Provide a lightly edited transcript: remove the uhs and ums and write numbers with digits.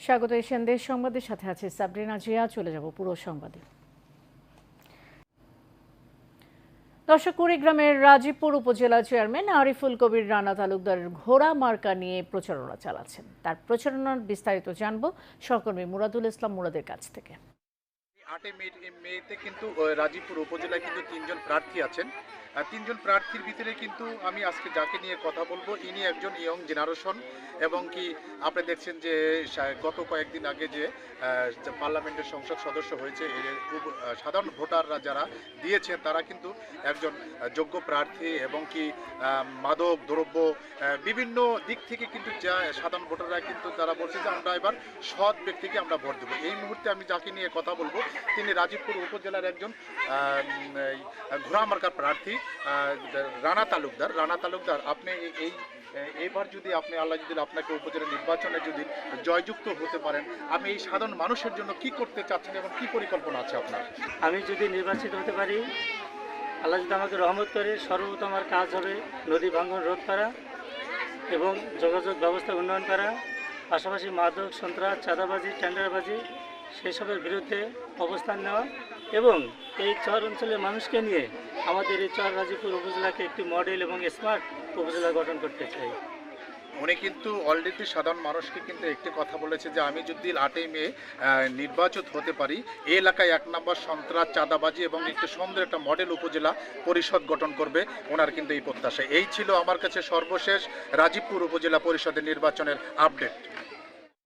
স্বাগত এশিয়ান দেশ সংবাদের সাথে আছে সাবরিনা জিয়া। চলে যাব পুরো সংবাদে। দর্শক, কুড়িগ্রামের রাজীবপুর উপজেলা চেয়ারম্যান আরিফুল কবির রানা তালুকদার ঘোড়া মার্কা নিয়ে প্রচারণা চালাচ্ছেন। তার প্রচারণার বিস্তারিত জানব সহকর্মী মুরাদুল ইসলাম মুরাদের কাছ থেকে। 8 মেতে কিন্তু রাজীবপুর উপজেলায় কিন্তু 3 জন প্রার্থী আছেন। 3 জন প্রার্থীর ভিতরে কিন্তু আমি আজকে যাকে নিয়ে কথা বলবো ইনি একজন ইয়ং জেনারেশন, এবং কি আপনি দেখছেন যে গত কয়েকদিন আগে যে পার্লামেন্টের সংসদ সদস্য হয়েছে, সাধারণ ভোটাররা যারা দিয়েছে তারা কিন্তু একজন যোগ্য প্রার্থী, এবং কি মাদক দ্রব্য বিভিন্ন দিক থেকে কিন্তু যা সাধারণ ভোটাররা কিন্তু তারা বলছে যে আমরা এবার সৎ ব্যক্তিকে আমরা ভোট দেবো। এই মুহূর্তে আমি যাকে নিয়ে কথা বলবো তিনি রাজীবপুর উপজেলার একজন ঘোড়া মার্কার প্রার্থী রানা তালুকদার। রানা তালুকদার, আপনি এইবার যদি আপনি আল্লাহ যদি আপনাকে উপজেলা নির্বাচনে যদি জয়যুক্ত হতে পারেন, আপনি এই সাধারণ মানুষের জন্য কি করতে চাচ্ছেন এবং কি পরিকল্পনা আছে আপনার? আমি যদি নির্বাচিত হতে পারি, আল্লাহ যদি আমাকে রহমত করে, সর্বপ্রথম আমার কাজ হবে নদী ভাঙন রোধ করা এবং যোগাযোগ ব্যবস্থা উন্নয়ন করা, পাশাপাশি মাদক, সন্ত্রাস, চাঁদাবাজি, টেন্ডারবাজি সেসবের বিরুদ্ধে অবস্থান নেওয়া, এবং এই চর অঞ্চলের মানুষকে নিয়ে আমাদের এই চর রাজীবপুর উপজেলাকে একটি মডেল এবং স্মার্ট উপজেলা গঠন করতে চাই। উনি কিন্তু অলরেডি সাধারণ মানুষকে কিন্তু একটি কথা বলেছে যে আমি যদি 8 মে নির্বাচিত হতে পারি, এই এলাকায় 1 নম্বর সন্ত্রাস, চাঁদাবাজি এবং একটু সুন্দর একটা মডেল উপজেলা পরিষদ গঠন করবে ওনার কিন্তু এই প্রত্যাশা। এই ছিল আমার কাছে সর্বশেষ রাজীবপুর উপজেলা পরিষদের নির্বাচনের আপডেট।